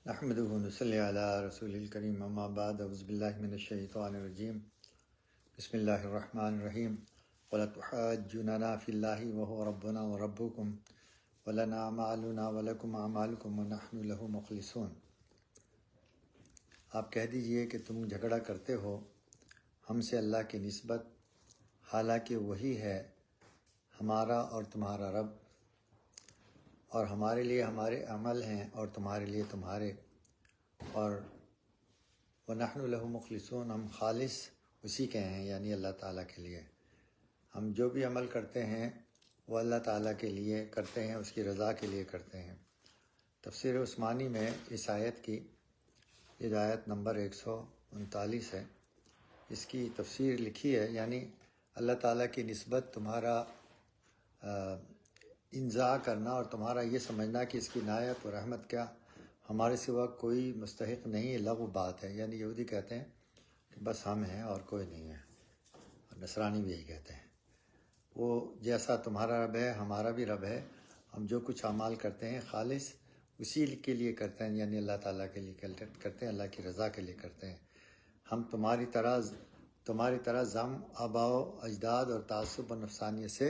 نحمدہ ونصلی علی رسول الکریم اما بعد اعوذ باللہ من الشیطان الرجیم بسم اللہ الرحمن الرحیم وَلَا تُحَاجُّونَنَا فِي اللَّهِ وَهُوَ رَبُّنَا وَرَبُّكُمْ وَلَنَا أَعْمَالُنَا وَلَكُمْ أَعْمَالُكُمْ وَنَحْنُ لَهُ مُخْلِصُونَ۔ آپ کہہ دیجئے کہ تم جھگڑا کرتے ہو ہم سے اللہ کی نسبت، حالانکہ وہی ہے ہمارا اور تمہارا رب، اور ہمارے لیے ہمارے عمل ہیں اور تمہارے لیے تمہارے، اور وَنَحْنُ لَهُ مُخْلِصُونَ، ہم خالص اسی کے ہیں، یعنی اللہ تعالیٰ کے لیے۔ ہم جو بھی عمل کرتے ہیں وہ اللہ تعالیٰ کے لیے کرتے ہیں، اس کی رضا کے لیے کرتے ہیں۔ تفسیر عثمانی میں اس آیت کی، یہ آیت نمبر 139 ہے، اس کی تفسیر لکھی ہے، یعنی اللہ تعالیٰ کی نسبت تمہارا انزا کرنا اور تمہارا یہ سمجھنا کہ اس کی عنایت اور رحمت کیا ہمارے سوا کوئی مستحق نہیں، لغو بات ہے۔ یعنی یہودی کہتے ہیں کہ بس ہم ہیں اور کوئی نہیں ہے، اور نصرانی بھی یہی کہتے ہیں، وہ جیسا تمہارا رب ہے ہمارا بھی رب ہے، ہم جو کچھ اعمال کرتے ہیں خالص اسی کے لیے کرتے ہیں، یعنی اللہ تعالیٰ کے لیے کرتے ہیں، اللہ کی رضا کے لیے کرتے ہیں۔ ہم تمہاری طرح ضم، آباء و اجداد اور تعصب و نفسانیت سے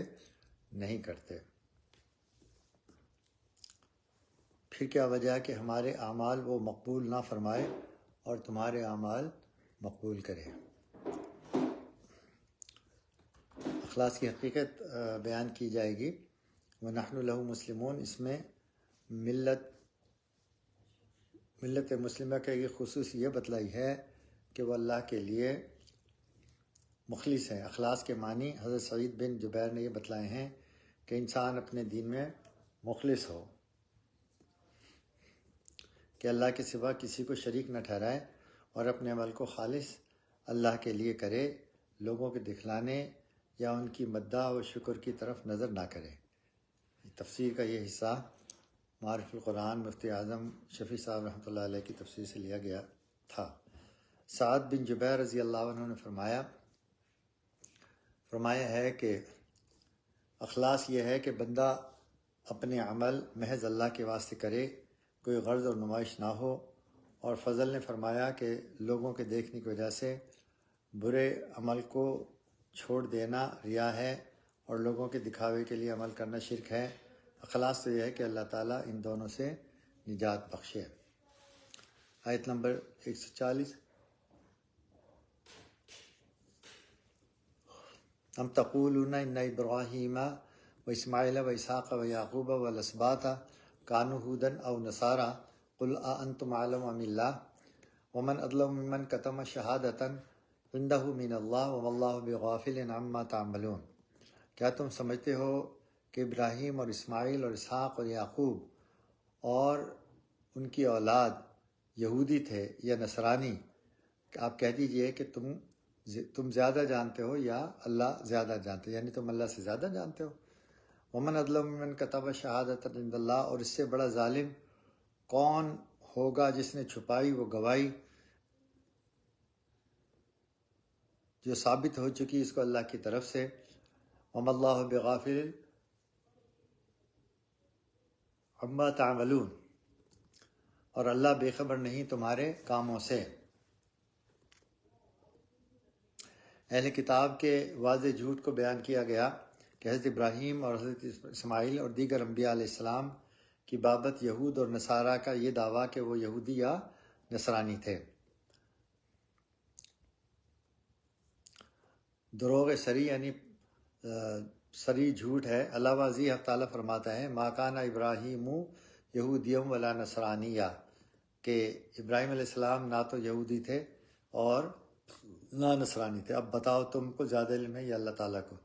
نہیں کرتے۔ پھر کیا وجہ ہے کہ ہمارے اعمال وہ مقبول نہ فرمائے اور تمہارے اعمال مقبول کرے۔ اخلاص کی حقیقت بیان کی جائے گی۔ وَنَحْنُ لَهُ مُسْلِمُونَ، اس میں ملت مسلمہ کا یہ خصوص یہ بتلائی ہے کہ وہ اللہ کے لیے مخلص ہیں۔ اخلاص کے معنی حضرت سعید بن جبیر نے یہ بتلائے ہیں کہ انسان اپنے دین میں مخلص ہو، کہ اللہ کے سوا کسی کو شریک نہ ٹھہرائے اور اپنے عمل کو خالص اللہ کے لیے کرے، لوگوں کے دکھلانے یا ان کی مدح و شکر کی طرف نظر نہ کرے۔ تفسیر کا یہ حصہ معارف القرآن مفتی اعظم شفیع صاحب رحمۃ اللہ علیہ کی تفسیر سے لیا گیا تھا۔ سعد بن جبیر رضی اللہ عنہ نے فرمایا ہے کہ اخلاص یہ ہے کہ بندہ اپنے عمل محض اللہ کے واسطے کرے، کوئی غرض اور نمائش نہ ہو۔ اور فضل نے فرمایا کہ لوگوں کے دیکھنے کی وجہ سے برے عمل کو چھوڑ دینا ریا ہے، اور لوگوں کے دکھاوے کے لیے عمل کرنا شرک ہے۔ اخلاص تو یہ ہے کہ اللہ تعالیٰ ان دونوں سے نجات بخشے۔ آیت نمبر 140، ام تقولون ان ابراہیم و اسماعیل و اسحاق و یعقوب و الاسباط کانوا ھودا او نصارا قل اانتم اعلم ام اللہ ومن اظلم ممن کتم شہادۃ عنده من اللہ وما اللہ بغافل عما تعملون۔ کیا تم سمجھتے ہو کہ ابراہیم اور اسماعیل اور اسحاق اور یعقوب اور ان کی اولاد یہودی تھے یا نصرانی؟ آپ کہہ دیجئے کہ تم زیادہ جانتے ہو یا اللہ زیادہ جانتے، یعنی تم اللہ سے زیادہ جانتے ہو۔ ومن اظلم ممن کتب شہادۃ عند اللہ، اور اس سے بڑا ظالم کون ہوگا جس نے چھپائی وہ گواہی جو ثابت ہو چکی اس کو اللہ کی طرف سے۔ وما اللہ بغافل عما تعملون، اور اللہ بے خبر نہیں تمہارے کاموں سے۔ اہل کتاب کے واضح جھوٹ کو بیان کیا گیا کہ حضرت ابراہیم اور حضرت اسماعیل اور دیگر انبیاء علیہ السلام کی بابت یہود اور نصارہ کا یہ دعویٰ کہ وہ یہودی یا نصرانی تھے، دروغ سری یعنی سری جھوٹ ہے۔ علاوہ ازیں حق تعالیٰ فرماتا ہے ما کان ابراہیم یہودیم ولا نصرانیہ، کہ ابراہیم علیہ السلام نہ تو یہودی تھے اور نہ نصرانی تھے۔ اب بتاؤ تم کو زیادہ علم ہے یا اللہ تعالیٰ کو؟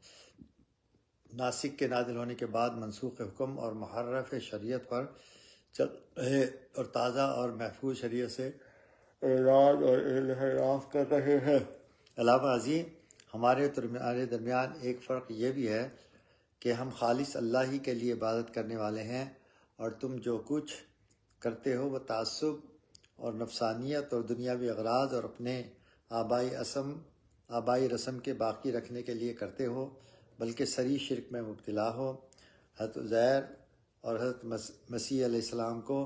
ناسخ کے نازل ہونے کے بعد منسوخ حکم اور محرف شریعت پر چل رہے اور تازہ اور محفوظ شریعت سے اعراض اور انحراف کر رہے ہیں۔ علاوہ ازیں ہمارے درمیان ایک فرق یہ بھی ہے کہ ہم خالص اللہ ہی کے لیے عبادت کرنے والے ہیں، اور تم جو کچھ کرتے ہو وہ تعصب اور نفسانیت اور دنیاوی اغراض اور اپنے آبائی رسم کے باقی رکھنے کے لیے کرتے ہو، بلکہ صریح شرک میں مبتلا ہو۔ حضرت عزیر اور حضرت مسیح علیہ السلام کو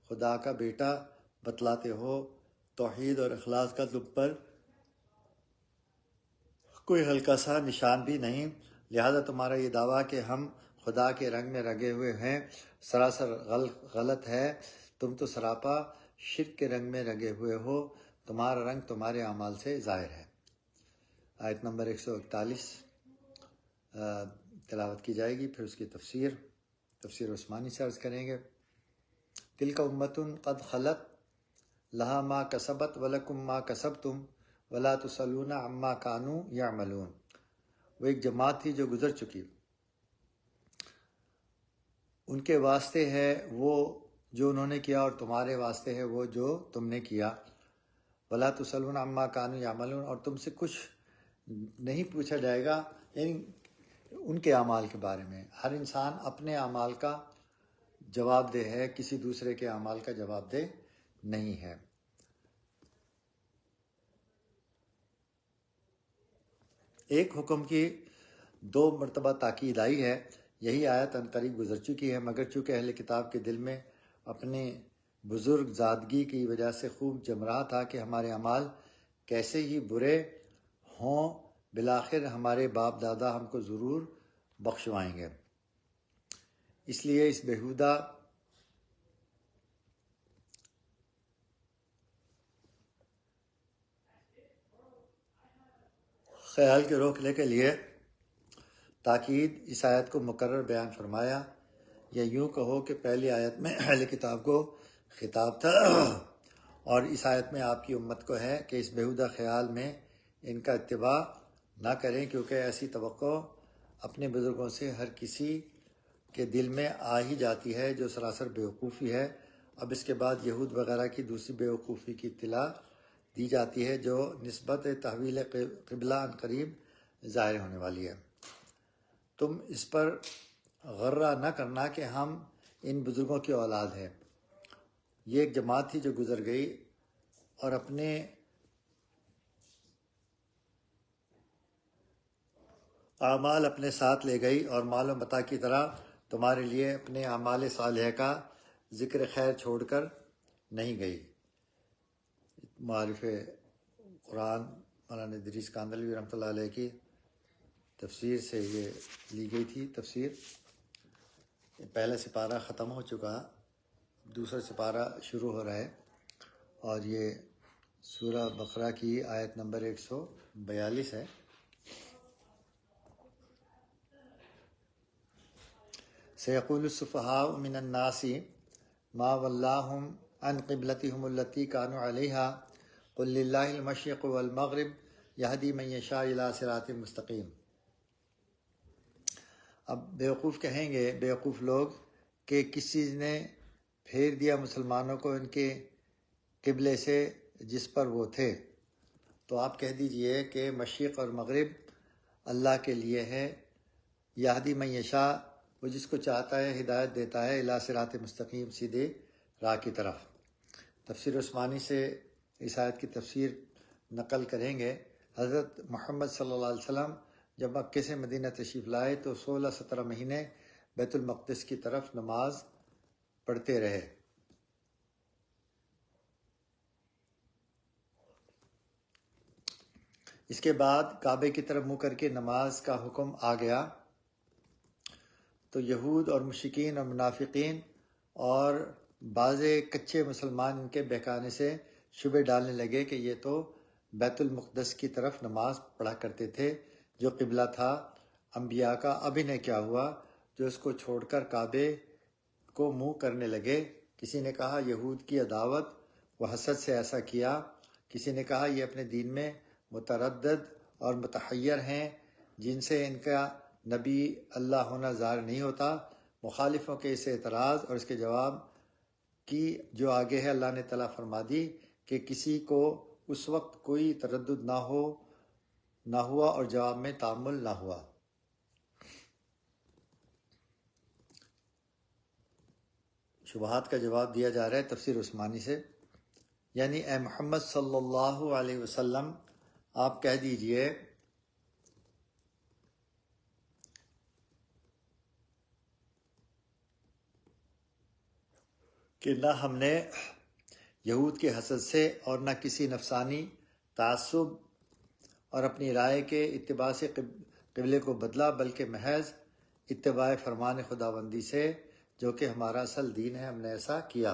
خدا کا بیٹا بتلاتے ہو توحید اور اخلاص کا تم پر کوئی ہلکا سا نشان بھی نہیں، لہذا تمہارا یہ دعویٰ کہ ہم خدا کے رنگ میں رنگے ہوئے ہیں سراسر غلط ہے۔ تم تو سراپا شرک کے رنگ میں رنگے ہوئے ہو، تمہارا رنگ تمہارے اعمال سے ظاہر ہے۔ آیت نمبر 141 تلاوت کی جائے گی، پھر اس کی تفسیر عثمانی سے عرض کریں گے۔ تلک امۃ قد خلت لہا ما کسبت ولکم ما کسبتم ولا تسألون عما کانوا یعملون۔ وہ ایک جماعت تھی جو گزر چکی، ان کے واسطے ہے وہ جو انہوں نے کیا اور تمہارے واسطے ہے وہ جو تم نے کیا۔ ولا تسألون عما کانوا یعملون، اور تم سے کچھ نہیں پوچھا جائے گا یعنی ان کے اعمال کے بارے میں۔ ہر انسان اپنے اعمال کا جواب دہ ہے، کسی دوسرے کے اعمال کا جواب دہ نہیں ہے۔ ایک حکم کی 2 مرتبہ تاکید آئی ہے، یہی آیت عنقریب گزر چکی ہے، مگر چونکہ اہل کتاب کے دل میں اپنے بزرگ زادگی کی وجہ سے خوب جم رہا تھا کہ ہمارے اعمال کیسے ہی برے ہوں، بالآخر ہمارے باپ دادا ہم کو ضرور بخشوائیں گے، اس لیے اس بیہودہ خیال کے روکنے کے لیے تاکید اس آیت کو مکرر بیان فرمایا، یا یوں کہو کہ پہلی آیت میں اہل کتاب کو خطاب تھا اور اس آیت میں آپ کی امت کو ہے کہ اس بیہودہ خیال میں ان کا اتباع نہ کریں، کیونکہ ایسی توقع اپنے بزرگوں سے ہر کسی کے دل میں آ ہی جاتی ہے جو سراسر بیوقوفی ہے۔ اب اس کے بعد یہود وغیرہ کی دوسری بیوقوفی کی اطلاع دی جاتی ہے جو نسبت تحویل قبلہ عنقریب ظاہر ہونے والی ہے۔ تم اس پر غرہ نہ کرنا کہ ہم ان بزرگوں کی اولاد ہیں۔ یہ ایک جماعت تھی جو گزر گئی اور اپنے اعمال اپنے ساتھ لے گئی، اور مال و متاع کی طرح تمہارے لیے اپنے اعمال صالحہ کا ذکر خیر چھوڑ کر نہیں گئی۔ معارف قرآن مولانا ادریس کاندھلوی رحمۃ اللہ علیہ کی تفسیر سے یہ لی گئی تھی تفسیر۔ پہلا سپارہ ختم ہو چکا، دوسرا سپارہ شروع ہو رہا ہے، اور یہ سورہ بقرہ کی آیت نمبر 142 ہے۔ سیقول السفہاء من الناس ما ولاہم عن قبلتہم التی کانوا علیہا قل للہ المشرق والمغرب یہدی من یشاء الی صراط مستقیم۔ اب بیوقوف کہیں گے، بیوقوف لوگ، کہ کس چیز نے پھیر دیا مسلمانوں کو ان کے قبلے سے جس پر وہ تھے؟ تو آپ کہہ دیجئے کہ مشرق اور مغرب اللہ کے لیے ہے، یہدی من یشاء، وہ جس کو چاہتا ہے ہدایت دیتا ہے، الی صراط مستقیم، سیدھے راہ کی طرف۔ تفسیر عثمانی سے اس آیت کی تفسیر نقل کریں گے۔ حضرت محمد صلی اللہ علیہ وسلم جب مکے سے مدینہ تشریف لائے تو 16-17 مہینے بیت المقدس کی طرف نماز پڑھتے رہے۔ اس کے بعد کعبے کی طرف منہ کر کے نماز کا حکم آ گیا، تو یہود اور مشرکین اور منافقین اور بعض کچے مسلمان ان کے بہکانے سے شبہ ڈالنے لگے کہ یہ تو بیت المقدس کی طرف نماز پڑھا کرتے تھے جو قبلہ تھا انبیاء کا، اب انہیں کیا ہوا جو اس کو چھوڑ کر کعبے کو منہ کرنے لگے۔ کسی نے کہا یہود کی عداوت و حسد سے ایسا کیا، کسی نے کہا یہ اپنے دین میں متردد اور متحیر ہیں جن سے ان کا نبی اللہ ہونا ظاہر نہیں ہوتا۔ مخالفوں کے اس اعتراض اور اس کے جواب کی جو آگے ہے اللہ نے تعالیٰ فرما دی کہ کسی کو اس وقت کوئی تردد نہ ہوا اور جواب میں تعامل نہ ہوا۔ شبہات کا جواب دیا جا رہا ہے تفسیر عثمانی سے، یعنی اے محمد صلی اللہ علیہ وسلم آپ کہہ دیجئے کہ نہ ہم نے یہود کے حسد سے اور نہ کسی نفسانی تعصب اور اپنی رائے کے اتباع سے قبلے کو بدلا، بلکہ محض اتباع فرمان خداوندی سے جو کہ ہمارا اصل دین ہے ہم نے ایسا کیا۔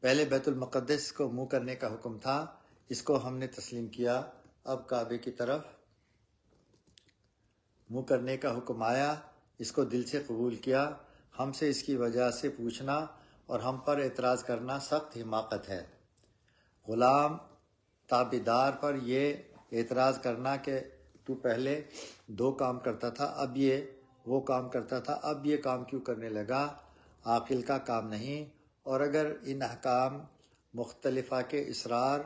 پہلے بیت المقدس کو منہ کرنے کا حکم تھا، اس کو ہم نے تسلیم کیا۔ اب کعبے کی طرف منہ کرنے کا حکم آیا، اس کو دل سے قبول کیا۔ ہم سے اس کی وجہ سے پوچھنا اور ہم پر اعتراض کرنا سخت حماقت ہے۔ غلام تابعدار پر یہ اعتراض کرنا کہ تو پہلے 2 کام کرتا تھا، اب یہ وہ کام کرتا تھا، اب یہ کام کیوں کرنے لگا، عاقل کا کام نہیں۔ اور اگر ان احکام مختلفہ کے اسرار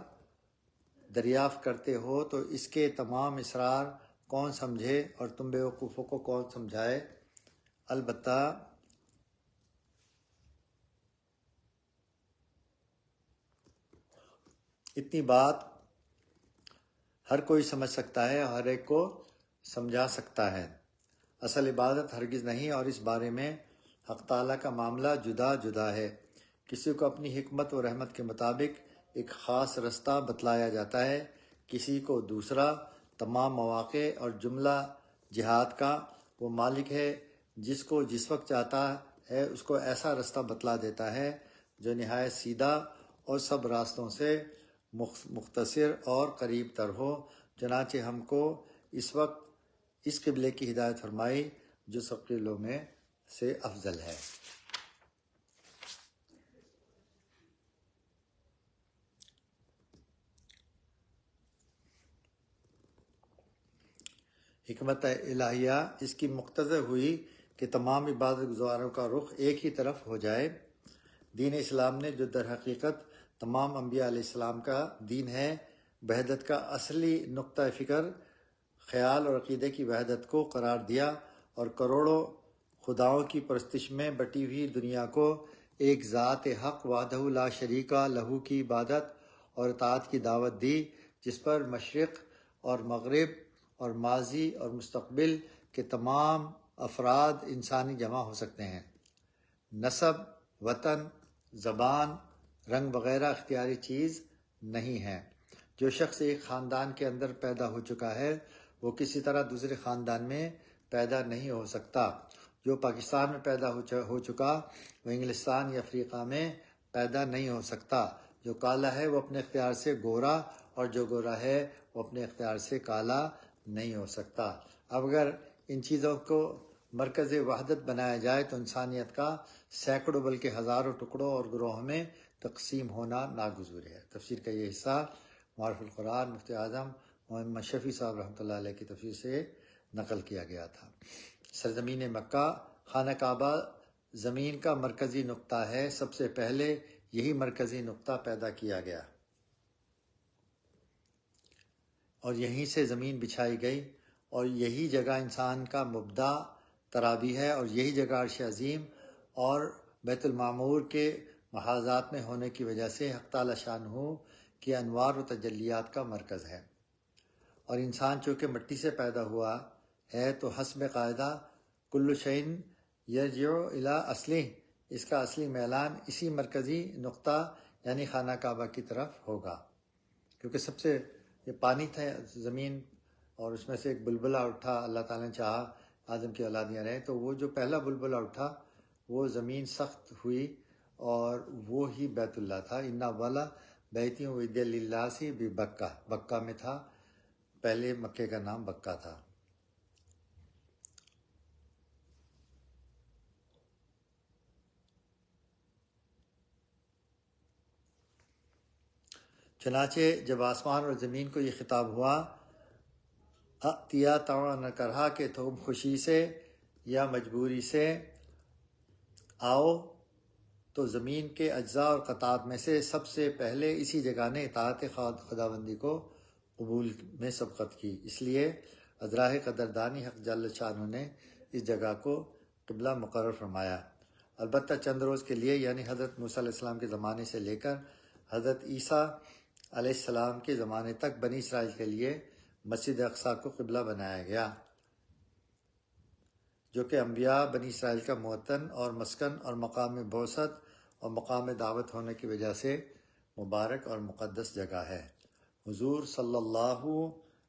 دریافت کرتے ہو تو اس کے تمام اسرار کون سمجھے اور تم بیوقوفوں کو کون سمجھائے؟ البتہ اتنی بات ہر کوئی سمجھ سکتا ہے، ہر ایک کو سمجھا سکتا ہے۔ اصل عبادت ہرگز نہیں، اور اس بارے میں حق تعالیٰ کا معاملہ جدا جدا ہے۔ کسی کو اپنی حکمت و رحمت کے مطابق ایک خاص رستہ بتلایا جاتا ہے، کسی کو دوسرا۔ تمام مواقع اور جملہ جہاد کا وہ مالک ہے جس کو جس وقت چاہتا ہے اس کو ایسا رستہ بتلا دیتا ہے جو نہایت سیدھا اور سب راستوں سے مختصر اور قریب تر ہو۔ چنانچہ ہم کو اس وقت اس قبلے کی ہدایت فرمائی جو سب قبلوں میں سے افضل ہے۔ حکمت الہیہ اس کی مقتضی ہوئی کہ تمام عبادت گزاروں کا رخ ایک ہی طرف ہو جائے۔ دین اسلام نے جو در حقیقت تمام انبیاء علیہ السلام کا دین ہے، وحدت کا اصلی نقطہ فکر خیال اور عقیدے کی وحدت کو قرار دیا اور کروڑوں خداؤں کی پرستش میں بٹی ہوئی دنیا کو ایک ذات حق وحدہ لا شریک لہو کی عبادت اور اطاعت کی دعوت دی، جس پر مشرق اور مغرب اور ماضی اور مستقبل کے تمام افراد انسانی جمع ہو سکتے ہیں۔ نسب، وطن، زبان، رنگ وغیرہ اختیاری چیز نہیں ہے۔ جو شخص ایک خاندان کے اندر پیدا ہو چکا ہے وہ کسی طرح دوسرے خاندان میں پیدا نہیں ہو سکتا۔ جو پاکستان میں پیدا ہو چکا وہ انگلستان یا افریقہ میں پیدا نہیں ہو سکتا۔ جو کالا ہے وہ اپنے اختیار سے گورا، اور جو گورا ہے وہ اپنے اختیار سے کالا نہیں ہو سکتا۔ اب اگر ان چیزوں کو مرکز وحدت بنایا جائے تو انسانیت کا سینکڑوں بلکہ ہزاروں ٹکڑوں اور گروہوں میں تقسیم ہونا ناگزیر ہے۔ تفسیر کا یہ حصہ معرف القرآن مفتی اعظم محمد شفیع صاحب رحمۃ اللہ علیہ کی تفسیر سے نقل کیا گیا تھا۔ سرزمین مکہ، خانہ کعبہ زمین کا مرکزی نقطہ ہے۔ سب سے پہلے یہی مرکزی نقطہ پیدا کیا گیا اور یہیں سے زمین بچھائی گئی، اور یہی جگہ انسان کا مبدا ترابی ہے، اور یہی جگہ عرش عظیم اور بیت المعمور کے محاذات میں ہونے کی وجہ سے حق تعالی شانہ کی انوار و تجلیات کا مرکز ہے۔ اور انسان چونکہ مٹی سے پیدا ہوا ہے تو حسب قاعدہ کل شیء یرجع الی اصلہ، اس کا اصلی میلان اسی مرکزی نقطہ یعنی خانہ کعبہ کی طرف ہوگا، کیونکہ سب سے یہ پانی تھا زمین، اور اس میں سے ایک بلبلہ اٹھا، اللہ تعالیٰ نے چاہا آدم کی اولادیاں رہیں، تو وہ جو پہلا بلبلہ اٹھا وہ زمین سخت ہوئی اور وہ ہی بیت اللہ تھا۔ ان اولا بیت وضع للناس ببکہ، بکہ میں تھا، پہلے مکے کا نام بکہ تھا۔ چنانچہ جب آسمان اور زمین کو یہ خطاب ہوا نہ کرہا کہ تم خوشی سے یا مجبوری سے آؤ، تو زمین کے اجزاء اور قطعات میں سے سب سے پہلے اسی جگہ نے اطاعت خداوندی کو قبول میں سبقت کی۔ اس لیے ازراہ قدردانی حق جل شانہ نے اس جگہ کو قبلہ مقرر فرمایا۔ البتہ چند روز کے لیے یعنی حضرت موسیٰ علیہ السلام کے زمانے سے لے کر حضرت عیسیٰ علیہ السلام کے زمانے تک بنی اسرائیل کے لیے مسجد اقصیٰ کو قبلہ بنایا گیا، جو کہ انبیاء بنی اسرائیل کا موطن اور مسکن اور مقام بعثت اور مقام دعوت ہونے کی وجہ سے مبارک اور مقدس جگہ ہے۔ حضور صلی اللہ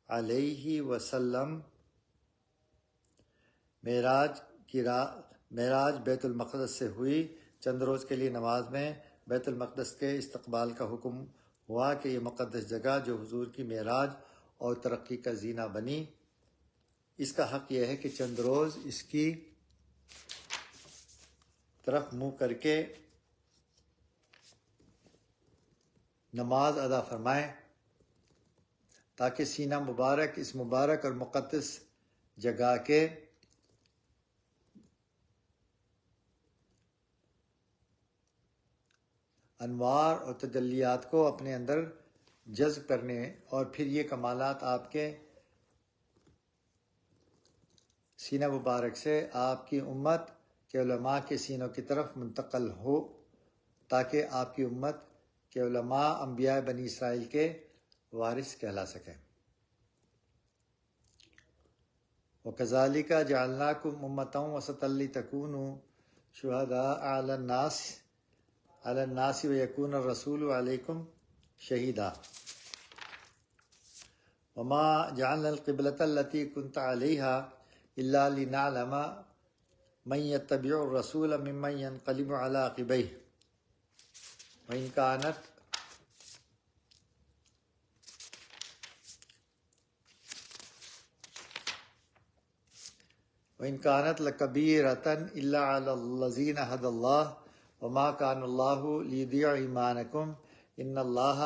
علیہ وسلم معراج بیت المقدس سے ہوئی۔ چند روز کے لیے نماز میں بیت المقدس کے استقبال کا حکم ہوا کہ یہ مقدس جگہ جو حضور کی معراج اور ترقی کا زینہ بنی، اس کا حق یہ ہے کہ چند روز اس کی طرف منہ کر کے نماز ادا فرمائیں، تاکہ سینہ مبارک اس مبارک اور مقدس جگہ کے انوار اور تجلیات کو اپنے اندر جذب کرنے اور پھر یہ کمالات آپ کے سینہ مبارک سے آپ کی امت کے علماء کے سینوں کی طرف منتقل ہو، تاکہ آپ کی امت کے علماء انبیاء بنی اسرائیل کے وارث کہلا سکیں۔ وَكَذَلِكَ جَعَلْنَاكُمْ أُمَّةً وَسَطًا لِتَكُونُوا شُهَدَاءَ عَلَى النَّاسِ وَيَكُونَ الرَّسُولُ عَلَيْكُمْ شَهِيدًا وَمَا جَعَلْنَا الْقِبْلَةَ الَّتِي كُنْتَ عَلَيْهَا إِلَّا لِنَعْلَمَ مَن يَتَّبِعُ الرَّسُولَ مِمَّن يَنقَلِبُ عَلَى عَقِبَيْهِ وَإِنْ كَانَتْ لَكَبِيرَةً إِلَّا عَلَى الَّذِينَ هَدَى اللَّهُ وَمَا كَانَ اللَّهُ لِيُضِيعَ إِيمَانَكُمْ إِنَّ اللَّهَ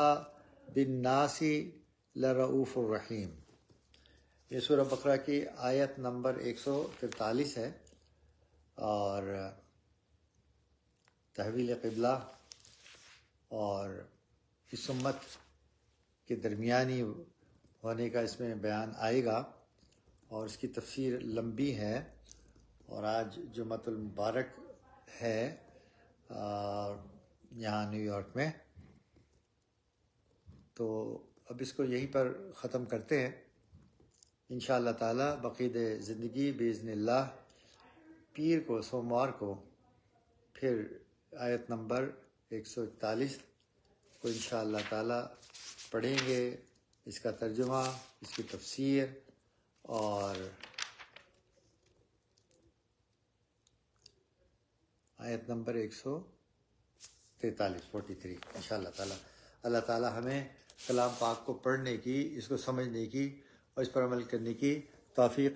بِالنَّاسِ لَرَءُوفٌ رَحِيمٌ۔ یہ سورہ بقرہ کی آیت نمبر 143 ہے، اور تحویل قبلہ اور اس امت کے درمیانی ہونے کا اس میں بیان آئے گا، اور اس کی تفسیر لمبی ہے، اور آج جمعۃ المبارک ہے یہاں نیو یارک میں، تو اب اس کو یہیں پر ختم کرتے ہیں انشاءاللہ تعالی۔ بقید زندگی باذن اللہ پیر کو، سوموار کو، پھر آیت نمبر 141 کو انشاءاللہ تعالی پڑھیں گے، اس کا ترجمہ، اس کی تفسیر، اور آیت نمبر 143 انشاءاللہ تعالی۔ اللہ تعالی ہمیں کلام پاک کو پڑھنے کی، اس کو سمجھنے کی اور اس پر عمل کرنے کی توفیق